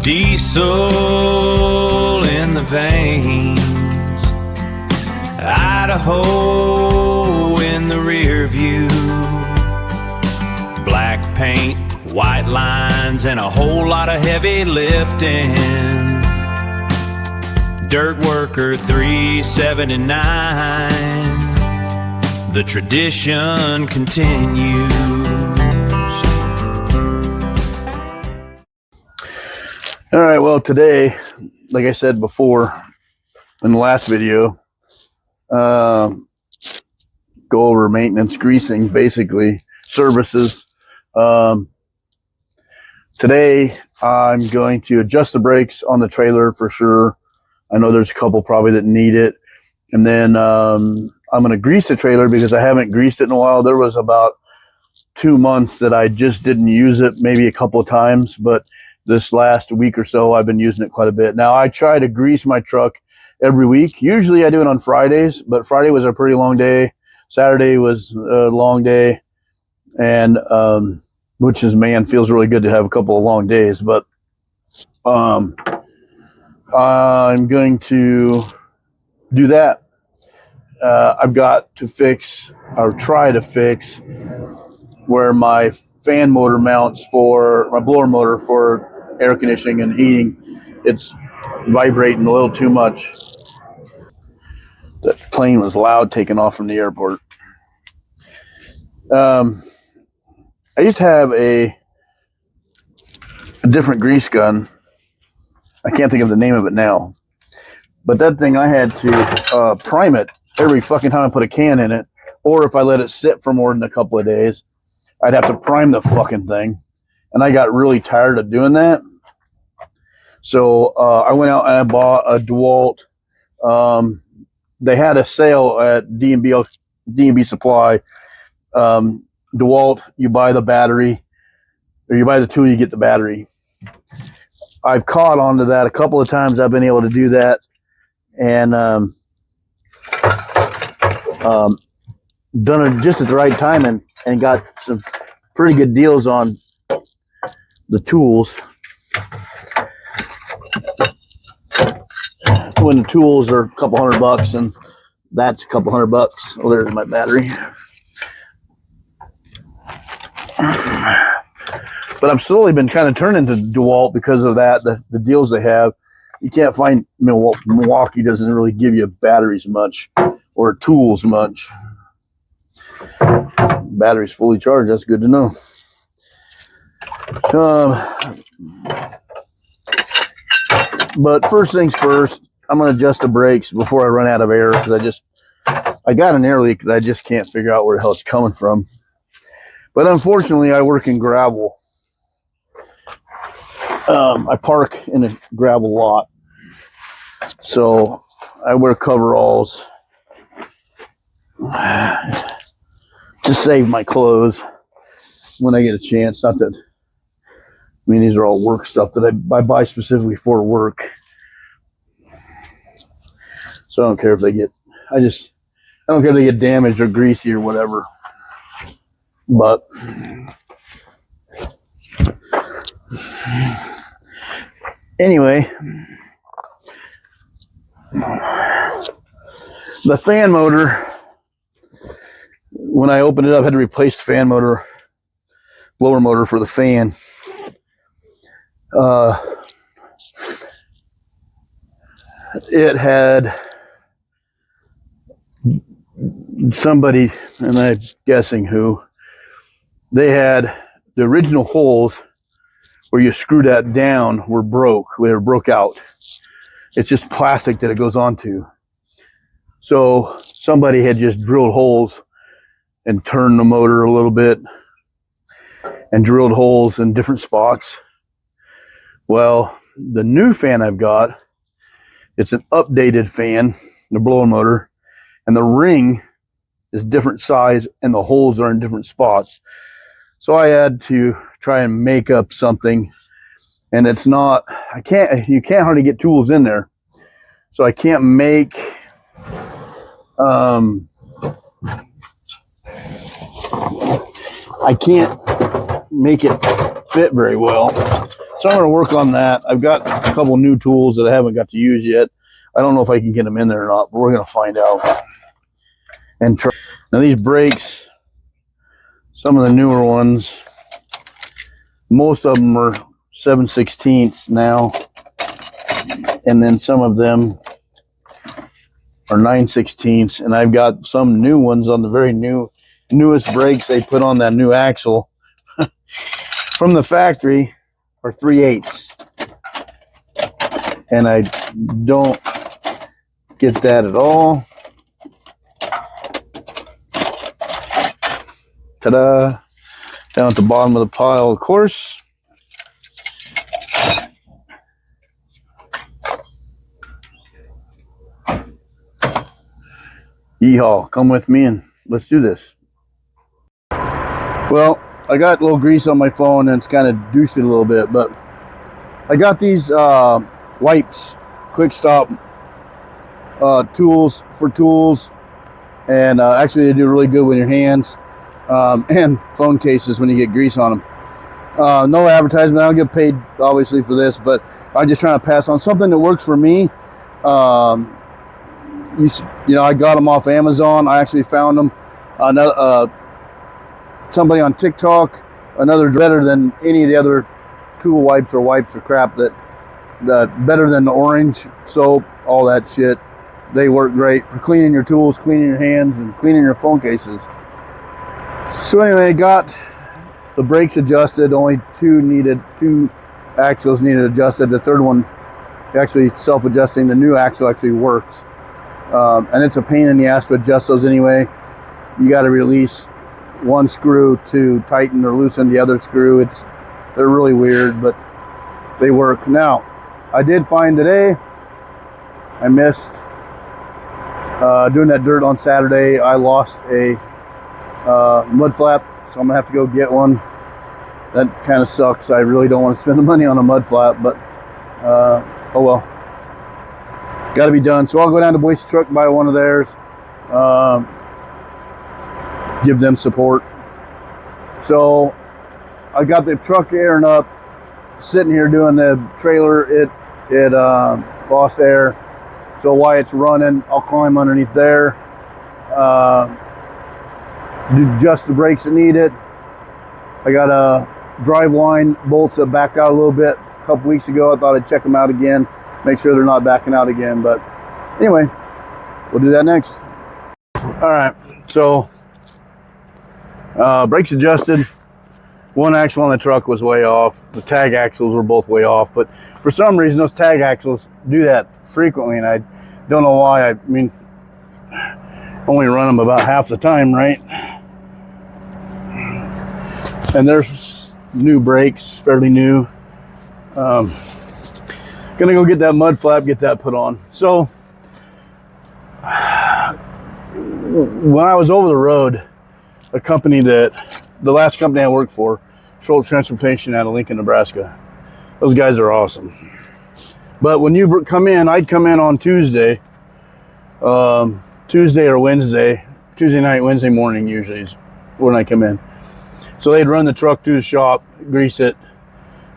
Diesel in the veins, Idaho in the rear view, black paint, white lines, and a whole lot of heavy lifting. Dirt Worker 379, the tradition continues. All right, well, today, like I said before in the last video, go over maintenance, greasing, basically, services. Today, I'm going to adjust the brakes on the trailer for sure. I know there's a couple probably that need it. And then I'm going to grease the trailer because I haven't greased it in a while. There was about 2 months that I just didn't use it, maybe a couple of times, but this last week or so, I've been using it quite a bit. Now, I try to grease my truck every week. Usually I do it on Fridays, but Friday was a pretty long day. Saturday was a long day, and which is, man, feels really good to have a couple of long days. But I'm going to do that. I've got to fix, or try to fix, where my fan motor mounts for my blower motor for air conditioning and heating. It's vibrating a little too much. That plane was loud taking off from the airport. I used to have a different grease gun. I can't think of the name of it now, but that thing, I had to prime it every fucking time I put a can in it, or if I let it sit for more than a couple of days, I'd have to prime the fucking thing, and I got really tired of doing that. So I went out and I bought a DeWalt. They had a sale at D&B Supply. DeWalt, you buy the battery, or you buy the tool, you get the battery. I've caught onto that a couple of times. I've been able to do that, and done it just at the right time, and got some pretty good deals on the tools. When the tools are a couple $100 and that's a couple $100. Oh, there's my battery. But I've slowly been kind of turning to DeWalt because of that, the deals they have. You can't find, Milwaukee doesn't really give you batteries much or tools much. Battery's fully charged, that's good to know. But first things first, I'm going to adjust the brakes before I run out of air, because I got an air leak that I just can't figure out where the hell it's coming from. But unfortunately, I work in gravel. I park in a gravel lot, so I wear coveralls to save my clothes when I get a chance. Not that, these are all work stuff that I buy specifically for work. So I don't care if they get, I don't care if they get damaged or greasy or whatever. But anyway, the fan motor, when I opened it up, I had to replace the fan motor, blower motor for the fan. It had somebody, and I'm guessing who, they had the original holes where you screw that down were broke. They were broke out. It's just plastic that it goes onto. So somebody had just drilled holes and turned the motor a little bit and drilled holes in different spots. Well, the new fan I've got, it's an updated fan, the blower motor, and the ring is different size and the holes are in different spots. So I had to try and make up something, and it's not, you can't hardly get tools in there. So I can't make, I can't make it fit very well. So I'm going to work on that. I've got a couple new tools that I haven't got to use yet. I don't know if I can get them in there or not, but we're going to find out. And try. Now these brakes, some of the newer ones, most of them are 7/16 now, and then some of them are 9/16, and I've got some new ones on the very newest brakes they put on that new axle from the factory are 3/8, and I don't get that at all. Ta-da! Down at the bottom of the pile, of course. Yeehaw, come with me and let's do this. Well, I got a little grease on my phone and it's kind of douched it a little bit, but I got these wipes, quick stop tools for tools, and actually they do really good with your hands, and phone cases when you get grease on them. No advertisement, I don't get paid obviously for this, but I'm just trying to pass on something that works for me. You know, I got them off Amazon. I actually found them. Somebody on TikTok, another better than any of the other tool wipes or crap that better than the orange soap, all that shit. They work great for cleaning your tools, cleaning your hands, and cleaning your phone cases. So anyway, I got the brakes adjusted. Only two axles needed adjusted. The third one actually self-adjusting. The new axle actually works. And it's a pain in the ass to adjust those anyway. You got to release one screw to tighten or loosen the other screw. They're really weird, but they work. Now, I did find today, I missed doing that dirt on Saturday. I lost a mud flap, so I'm gonna have to go get one. That kind of sucks. I really don't want to spend the money on a mud flap, but oh well. Got to be done. So I'll go down to Boise Truck, buy one of theirs, give them support. So I got the truck airing up, sitting here doing the trailer. It lost air. So while it's running, I'll climb underneath there, adjust the brakes that need it. I got a drive line bolts that backed out a little bit a couple weeks ago. I thought I'd check them out again, make sure they're not backing out again. But anyway, we'll do that next. All right, so brakes adjusted. One axle on the truck was way off. The tag axles were both way off, but for some reason those tag axles do that frequently, and I don't know why. I mean, only run them about half the time, right? And there's new brakes, fairly new. Gonna go get that mud flap, get that put on. So when I was over the road, the last company I worked for, Schultz Transportation out of Lincoln, Nebraska. Those guys are awesome. But when you come in, I'd come in on Tuesday or Wednesday, Tuesday night, Wednesday morning usually is when I come in. So they'd run the truck through the shop, grease it,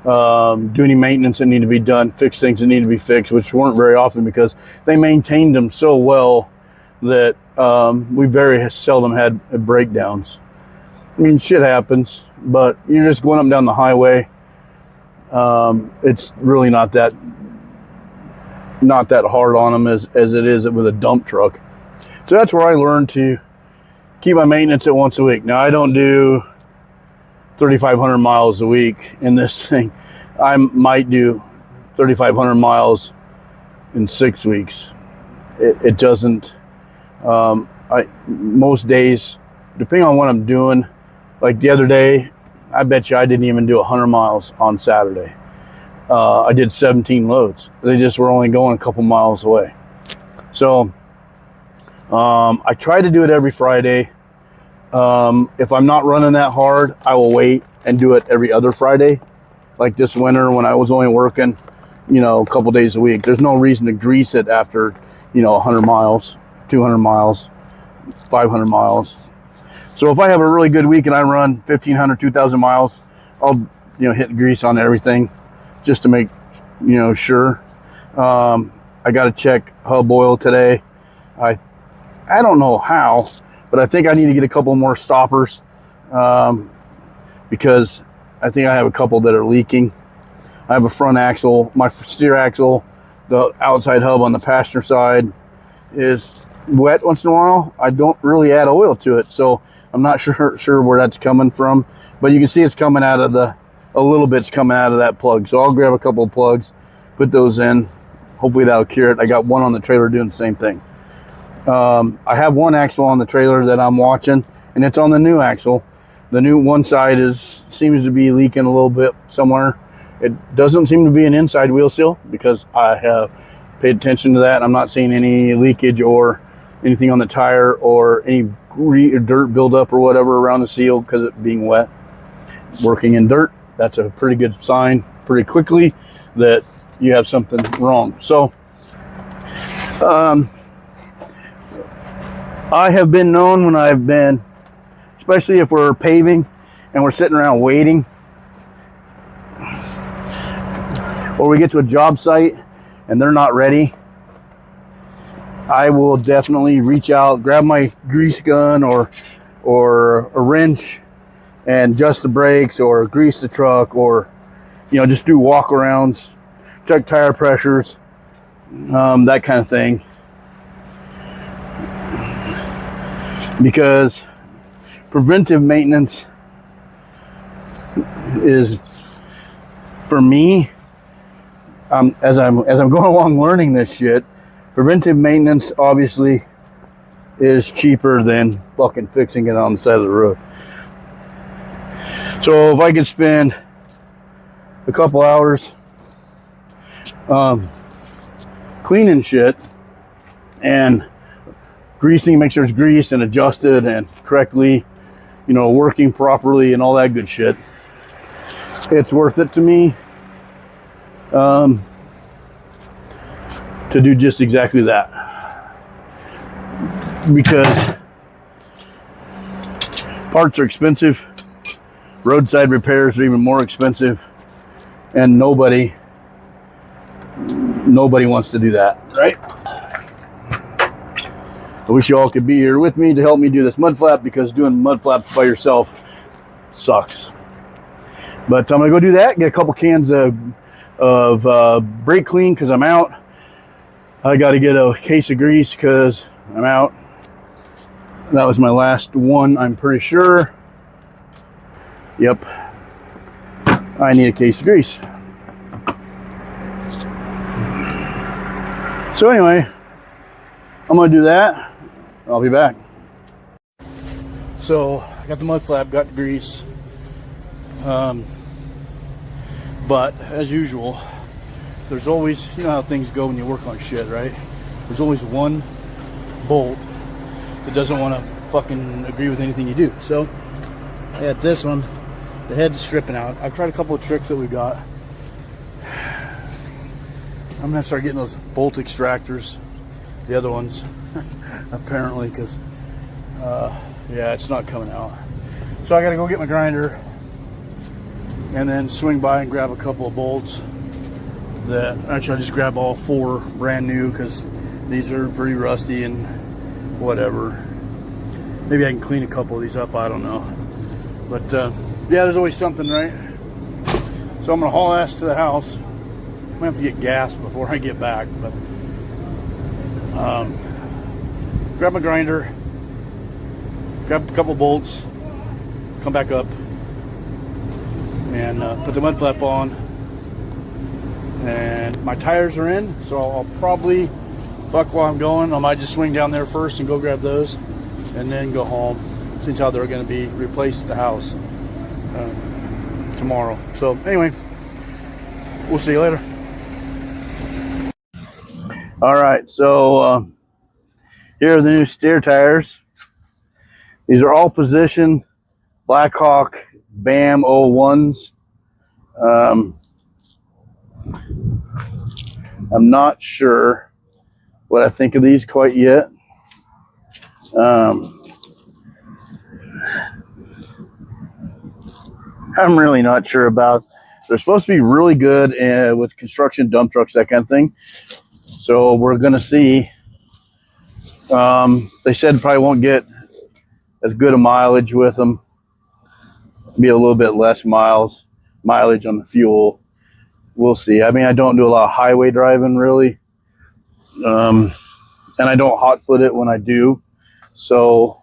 do any maintenance that needed to be done, fix things that needed to be fixed, which weren't very often because they maintained them so well that we very seldom had breakdowns. I mean, shit happens, but you're just going up and down the highway. It's really not that hard on them as it is with a dump truck. So that's where I learned to keep my maintenance at once a week. Now I don't do 3,500 miles a week in this thing. I might do 3,500 miles in 6 weeks. It doesn't. Most days, depending on what I'm doing, like the other day, I bet you I didn't even do 100 miles on Saturday. I did 17 loads. They just were only going a couple miles away. So I try to do it every Friday. If I'm not running that hard, I will wait and do it every other Friday. Like this winter when I was only working, a couple days a week. There's no reason to grease it after, 100 miles, 200 miles, 500 miles. So if I have a really good week and I run 1,500, 2,000 miles, I'll, you know, hit grease on everything just to make, you know, sure. I got to check hub oil today. I don't know how, but I think I need to get a couple more stoppers because I think I have a couple that are leaking. I have a front axle, my steer axle, the outside hub on the passenger side is wet once in a while. I don't really add oil to it, so I'm not sure where that's coming from, but you can see it's coming out of a little bit's coming out of that plug. So I'll grab a couple of plugs, put those in. Hopefully that'll cure it. I got one on the trailer doing the same thing. I have one axle on the trailer that I'm watching, and it's on the new axle. The new one side seems to be leaking a little bit somewhere. It doesn't seem to be an inside wheel seal because I have paid attention to that. I'm not seeing any leakage or anything on the tire or any dirt buildup or whatever around the seal because it being wet. Working in dirt, that's a pretty good sign pretty quickly that you have something wrong. So I have been known when I've been, especially if we're paving and we're sitting around waiting, or we get to a job site and they're not ready, I will definitely reach out, grab my grease gun or a wrench and adjust the brakes or grease the truck, or, you know, just do walk arounds, check tire pressures, that kind of thing. Because preventive maintenance is, for me, as I'm going along learning this shit, preventive maintenance obviously is cheaper than fucking fixing it on the side of the road. So if I could spend a couple hours cleaning shit and greasing, make sure it's greased and adjusted and correctly, you know, working properly and all that good shit, it's worth it to me to do just exactly that. Because parts are expensive, roadside repairs are even more expensive, and nobody wants to do that, right? I wish you all could be here with me to help me do this mud flap, because doing mud flaps by yourself sucks. But I'm gonna go do that, get a couple cans of brake clean because I'm out. I got to get a case of grease because I'm out. That was my last one, I'm pretty sure. Yep, I need a case of grease. So anyway, I'm gonna do that. I'll be back. So I got the mud flap, got the grease, but as usual, there's always, you know how things go when you work on shit, right? There's always one bolt that doesn't want to fucking agree with anything you do. So I had this one, the head's stripping out. I've tried a couple of tricks that we got. I'm gonna start getting those bolt extractors, the other ones, apparently, because yeah, it's not coming out. So I gotta go get my grinder and then swing by and grab a couple of bolts. That actually I just grab all 4 brand new because these are pretty rusty and whatever. Maybe I can clean a couple of these up, I don't know. But yeah, there's always something, right? So I'm gonna haul ass to the house. I'm gonna have to get gas before I get back, but grab my grinder, grab a couple bolts, come back up and put the mud flap on. And my tires are in, so I'll probably, fuck while I'm going, I might just swing down there first and go grab those and then go home, since how they're going to be replaced at the house tomorrow. So anyway, we'll see you later. All right, so here are the new steer tires. These are all position Blackhawk BAM 01s. I'm not sure what I think of these quite yet. I'm really not sure about. They're supposed to be really good with construction dump trucks, that kind of thing. So we're going to see. They said probably won't get as good a mileage with them. Be a little bit less mileage on the fuel. We'll see. I mean, I don't do a lot of highway driving really. And I don't hot foot it when I do. So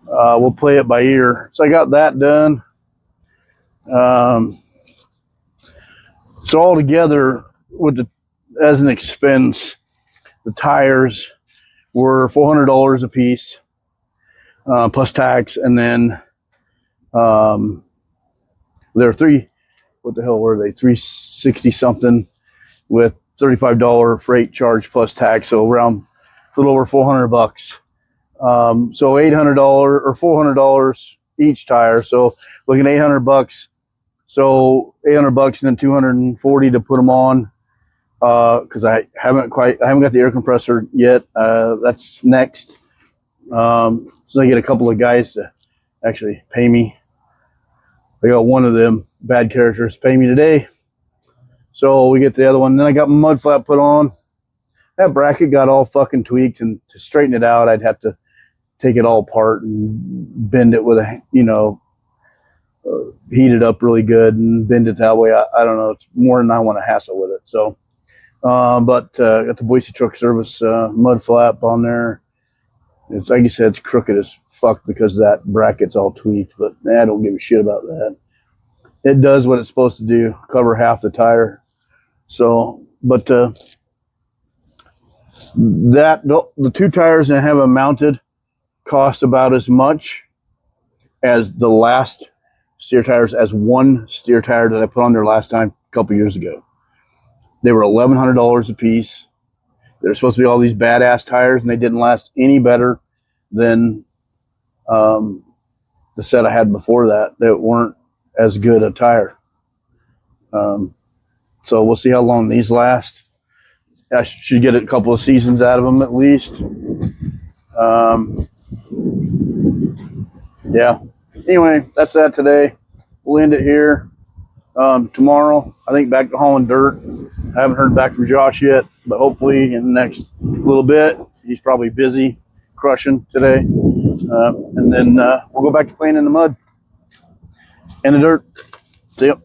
we'll play it by ear. So I got that done. So altogether, as an expense, the tires were $400 a piece, plus tax, and then they're what the hell were they? $360 something with $35 freight charge plus tax, so around a little over $400. So $800 or $400 each tire. So looking at $800. So $800 and then $240 to put them on. Because I haven't got the air compressor yet. That's next. So I get a couple of guys to actually pay me. I got one of them bad characters pay me today. So we get the other one. Then I got my mud flap put on. That bracket got all fucking tweaked, and to straighten it out, I'd have to take it all apart and bend it with heat it up really good and bend it that way. I don't know. It's more than I want to hassle with it. So, but got the Boise Truck Service mud flap on there. It's like you said, it's crooked as fuck because that bracket's all tweaked, but I don't give a shit about that. It does what it's supposed to do, cover half the tire. So, but the two tires that I have mounted cost about as much as the last steer tires, as one steer tire that I put on there last time a couple years ago. They were $1,100 a piece. They're supposed to be all these badass tires, and they didn't last any better than the set I had before that. They weren't as good a tire. So we'll see how long these last. I should get a couple of seasons out of them at least. Yeah. Anyway, that's that today. We'll end it here. Tomorrow, I think back to hauling dirt. I haven't heard back from Josh yet, but hopefully in the next little bit. He's probably busy crushing today. And then we'll go back to playing in the mud and the dirt. See ya.